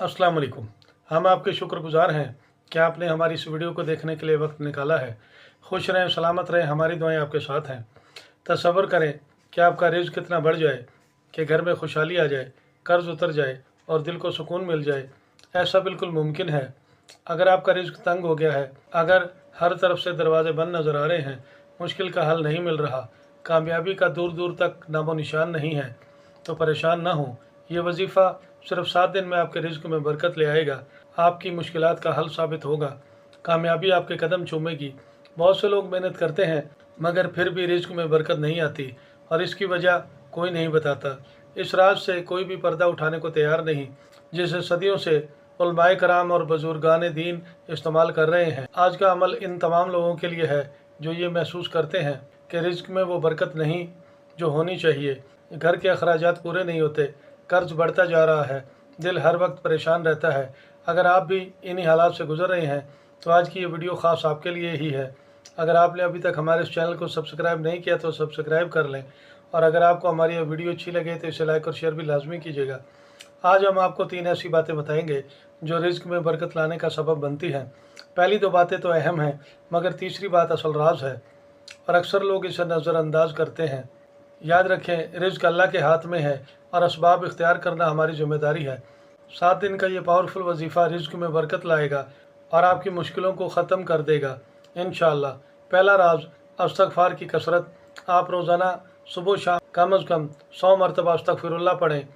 अस्सलाम वालेकुम। हम आपके शुक्रगुजार हैं कि आपने हमारी इस वीडियो को देखने के लिए वक्त निकाला है। खुश रहें, सलामत रहें, हमारी दुआएं आपके साथ हैं। तसव्वुर करें कि आपका रिज़्क़ कितना बढ़ जाए कि घर में खुशहाली आ जाए, कर्ज़ उतर जाए और दिल को सुकून मिल जाए। ऐसा बिल्कुल मुमकिन है। अगर आपका रिज़्क़ तंग हो गया है, अगर हर तरफ से दरवाज़े बंद नज़र आ रहे हैं, मुश्किल का हल नहीं मिल रहा, कामयाबी का दूर दूर तक नामो निशान नहीं है, तो परेशान ना हो। ये वजीफ़ा सिर्फ 7 दिन में आपके रिज़्क़ में बरकत ले आएगा, आपकी मुश्किलात का हल साबित होगा, कामयाबी आपके कदम चूमेगी। बहुत से लोग मेहनत करते हैं मगर फिर भी रिज़्क़ में बरकत नहीं आती और इसकी वजह कोई नहीं बताता। इस राज से कोई भी पर्दा उठाने को तैयार नहीं, जिसे सदियों से उलमाए कराम और बुजुर्गान दीन इस्तेमाल कर रहे हैं। आज का अमल इन तमाम लोगों के लिए है जो ये महसूस करते हैं कि रिज़्क़ में वो बरकत नहीं जो होनी चाहिए, घर के अखराजात पूरे नहीं होते, कर्ज बढ़ता जा रहा है, दिल हर वक्त परेशान रहता है। अगर आप भी इन्हीं हालात से गुजर रहे हैं तो आज की ये वीडियो ख़ास आपके लिए ही है। अगर आपने अभी तक हमारे इस चैनल को सब्सक्राइब नहीं किया तो सब्सक्राइब कर लें, और अगर आपको हमारी ये वीडियो अच्छी लगे तो इसे लाइक और शेयर भी लाजमी कीजिएगा। आज हम आपको 3 ऐसी बातें बताएंगे जो रिज़्क़ में बरकत लाने का सबब बनती हैं। पहली 2 बातें तो अहम हैं, मगर तीसरी बात असल राज है और अक्सर लोग इसे नज़रअंदाज करते हैं। याद रखें, रिज़्क़ अल्लाह के हाथ में है और असबाब इख्तियार करना हमारी ज़िम्मेदारी है। 7 दिन का ये पावरफुल वजीफ़ा रिज़्क़ में बरकत लाएगा और आपकी मुश्किलों को ख़त्म कर देगा इंशाअल्लाह। पहला राज इस्तिग़फ़ार की कसरत। आप रोज़ाना सुबह शाम कम अज़ कम 100 मरतबा अस्तग़फ़िरुल्लाह पढ़ें,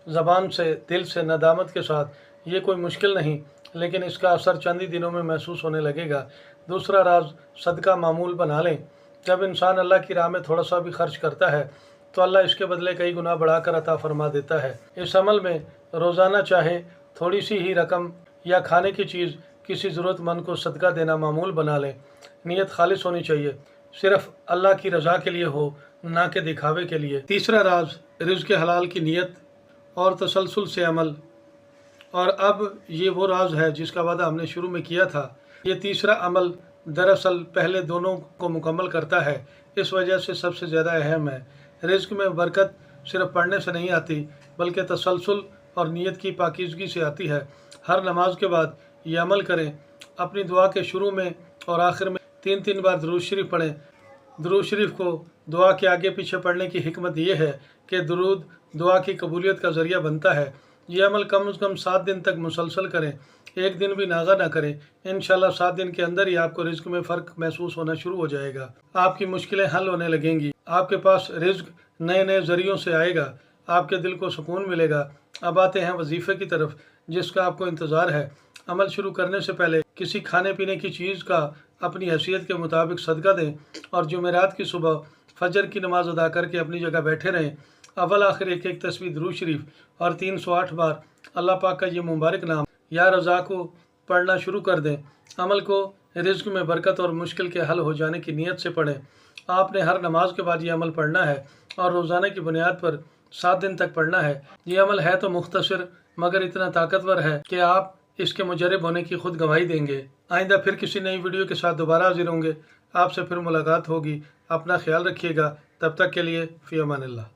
ज़बान से, दिल से, नदामत के साथ। ये कोई मुश्किल नहीं, लेकिन इसका असर चंद ही दिनों में महसूस होने लगेगा। दूसरा राज सदका मामूल बना लें। जब इंसान अल्लाह की राह में थोड़ा सा भी खर्च करता है तो अल्लाह इसके बदले कई गुना बढ़ाकर अता फरमा देता है। इस अमल में रोज़ाना चाहे थोड़ी सी ही रकम या खाने की चीज़ किसी ज़रूरतमंद को सदका देना मामूल बना लें। नीयत खालिस होनी चाहिए, सिर्फ़ अल्लाह की रज़ा के लिए हो, ना कि दिखावे के लिए। तीसरा राज रिज़्क़ हलाल की नीयत और तसलसल से अमल। और अब ये वो राज है जिसका वादा हमने शुरू में किया था। ये तीसरा अमल दरअसल पहले दोनों को मुकम्मल करता है, इस वजह से सबसे ज़्यादा अहम है। रिज़्क़ में बरकत सिर्फ पढ़ने से नहीं आती, बल्कि तसलसल और नीयत की पाकीज़गी से आती है। हर नमाज के बाद ये अमल करें। अपनी दुआ के शुरू में और आखिर में 3-3 बार दुरूद शरीफ पढ़ें। दुरूद शरीफ को दुआ के आगे पीछे पढ़ने की हिकमत ये है कि दुरूद दुआ की कबूलियत का ज़रिया बनता है। ये अमल कम से कम 7 दिन तक मुसलसल करें, एक दिन भी नागा ना करें। इंशाअल्लाह 7 दिन के अंदर ही आपको रिज़्क़ में फ़र्क महसूस होना शुरू हो जाएगा। आपकी मुश्किलें हल होने लगेंगी, आपके पास रिज़्क़ नए नए ज़रियों से आएगा, आपके दिल को सुकून मिलेगा। अब आते हैं वजीफ़े की तरफ जिसका आपको इंतज़ार है। अमल शुरू करने से पहले किसी खाने पीने की चीज़ का अपनी हैसियत के मुताबिक सदका दें और जुमेरात की सुबह फजर की नमाज़ अदा करके अपनी जगह बैठे रहें। अव्वल आखिर एक एक तस्बीह दुरूद शरीफ और 308 बार अल्लाह पाक का ये मुबारक नाम या रज़ा को पढ़ना शुरू कर दें। अमल को रिज़्क़ में बरकत और मुश्किल के हल हो जाने की नीयत से पढ़ें। आपने हर नमाज के बाद ये अमल पढ़ना है और रोज़ाना की बुनियाद पर 7 दिन तक पढ़ना है। ये अमल है तो मुख्तसर मगर इतना ताकतवर है कि आप इसके मुजरब होने की खुद गवाही देंगे। आइंदा फिर किसी नई वीडियो के साथ दोबारा हाजिर होंगे। आपसे फिर मुलाकात होगी। अपना ख्याल रखिएगा। तब तक के लिए फ़ी अमानिल्लाह।